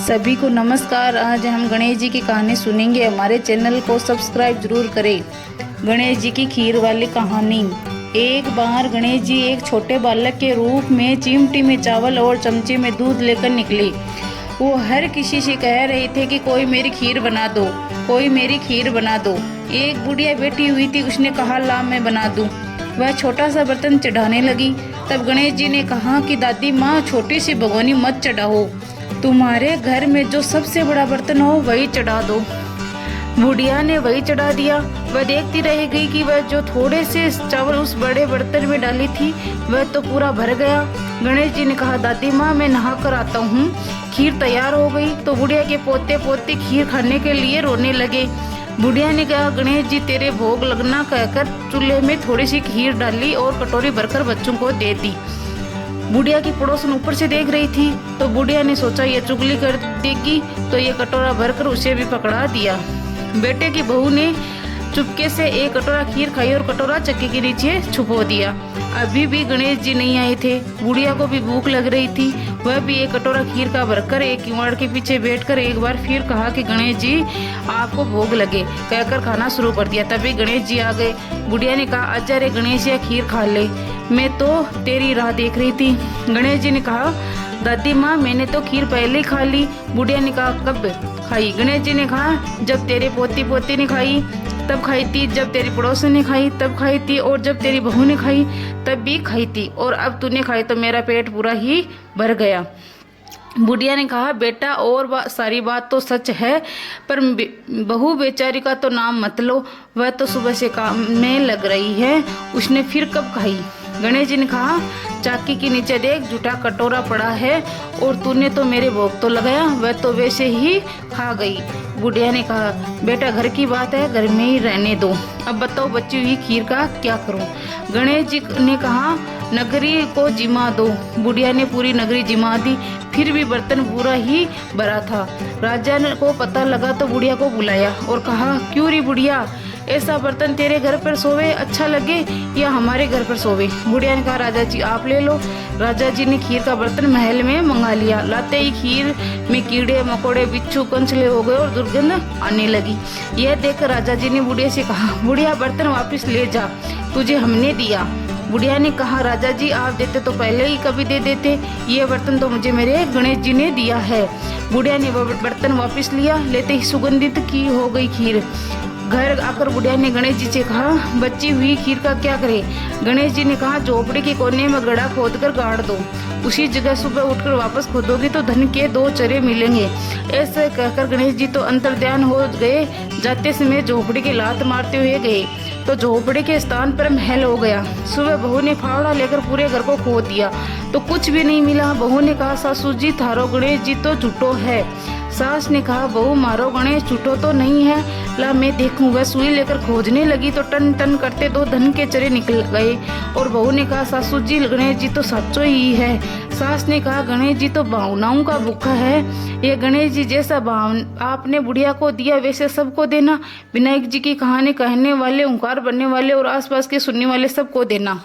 सभी को नमस्कार। आज हम गणेश जी की कहानी सुनेंगे। हमारे चैनल को सब्सक्राइब जरूर करें। गणेश जी की खीर वाली कहानी। एक बार गणेश जी एक छोटे बालक के रूप में चिमटी में चावल और चमचे में दूध लेकर निकले। वो हर किसी से कह रहे थे कि कोई मेरी खीर बना दो, कोई मेरी खीर बना दो। एक बुढ़िया बैठी हुई थी, उसने कहा ला मैं बना दूं। वह छोटा सा बर्तन चढ़ाने लगी। तब गणेश जी ने कहा कि दादी माँ, छोटी सी भगोनी मत चढ़ाओ, तुम्हारे घर में जो सबसे बड़ा बर्तन हो वही चढ़ा दो। बुढ़िया ने वही चढ़ा दिया। वह देखती रह गई कि वह जो थोड़े से चावल उस बड़े बर्तन में डाली थी वह तो पूरा भर गया। गणेश जी ने कहा दादी माँ, मैं नहा कर आता हूँ। खीर तैयार हो गई तो बुढ़िया के पोते पोते खीर खाने के लिए रोने लगे। बुढ़िया ने कहा गणेश जी तेरे भोग लगना कहकर चूल्हे में थोड़ी सी खीर डाली और कटोरी भरकर बच्चों को दे दी। बुढ़िया की पड़ोसन ऊपर से देख रही थी तो बुढ़िया ने सोचा ये चुगली कर देगी, तो ये कटोरा भरकर उसे भी पकड़ा दिया। बेटे की बहू ने चुपके से एक कटोरा खीर खाई और कटोरा चक्की के नीचे छुपो दिया। अभी भी गणेश जी नहीं आए थे। बुढ़िया को भी भूख लग रही थी। वह भी एक कटोरा खीर का भरकर एक किवाड़ के पीछे बैठकर एक बार फिर कहा कि गणेश जी आपको भोग लगे, कहकर खाना शुरू कर दिया। तभी गणेश जी आ गए। बुढ़िया ने कहा आजा रे गणेश, या खीर खा ले, मैं तो तेरी राह देख रही थी। गणेश जी ने कहा दादी माँ, मैंने तो खीर पहले ही खा ली। बुढ़िया ने कहा कब खाई? गणेश जी ने कहा जब तेरे पोती पोती ने खाई तब खाई थी, जब तेरी पड़ोसन ने खाई तब खाई थी, और जब तेरी बहू ने खाई तब भी खाई थी, और अब तूने खाई तो मेरा पेट पूरा ही भर गया। बुढ़िया ने कहा बेटा, और सारी बात तो सच है, पर बहू बेचारी का तो नाम मत लो, वह तो सुबह से काम में लग रही है, उसने फिर कब खाई? गणेश जी ने कहा चाकी के नीचे देख, जूठा कटोरा पड़ा है, और तूने तो मेरे भोग तो लगाया, वह तो वैसे ही खा गई। बुढ़िया ने कहा बेटा घर की बात है, घर में ही रहने दो, अब बताओ बची हुई खीर का क्या करूं? गणेश जी ने कहा नगरी को जिमा दो। बुढ़िया ने पूरी नगरी जिमा दी, फिर भी बर्तन पूरा ही भरा था। राजा को पता लगा तो बुढ़िया को बुलाया और कहा क्यों री बुढ़िया, ऐसा बर्तन तेरे घर पर सोवे अच्छा लगे या हमारे घर पर सोवे? बुढ़िया ने कहा राजा जी आप ले लो। राजा जी ने खीर का बर्तन महल में मंगा लिया। लाते ही खीर में कीड़े मकोड़े बिच्छू कंचले हो गए और दुर्गंध आने लगी। यह देखकर राजा जी ने बुढ़िया से कहा बुढ़िया बर्तन वापस ले जा, तुझे हमने दिया। बुढ़िया ने कहा राजा जी आप देते तो पहले ही कभी दे देते, ये बर्तन तो मुझे मेरे गणेश जी ने दिया है। बुढ़िया ने वह बर्तन वापस लिया, लेते ही सुगंधित की हो गई खीर। घर आकर बुढ़िया ने गणेश जी से कहा बची हुई खीर का क्या करे? गणेश जी ने कहा झोपड़ी के कोने में गड्ढा खोदकर गाड़ दो, उसी जगह सुबह उठकर वापस खोदोगे तो धन के 2 चरे मिलेंगे। ऐसे कहकर गणेश जी तो अंतर्ध्यान हो गए। जाते समय झोपड़ी की लात मारते हुए गए तो झोपड़ी के स्थान पर महल हो गया। सुबह बहू ने फावड़ा लेकर पूरे घर को खोद दिया तो कुछ भी नहीं मिला। बहू ने कहा सासू जी थारो गणेश जी तो झूठो है। सास ने कहा बहू मारो गणेश झूठो तो नहीं है, ला मैं देखूं। वह सुई लेकर खोजने लगी तो टन टन करते 2 धन के चरे निकल गए। और बहू ने कहा सासू जी गणेश जी तो सच्चो ही है। सास ने कहा गणेश जी तो भावनाओं का भूखा है, ये गणेश जी जैसा भाव आपने बुढ़िया को दिया वैसे सबको देना। विनायक जी की कहानी कहने वाले, ओंकार बनने वाले और आसपास के सुनने वाले सबको देना।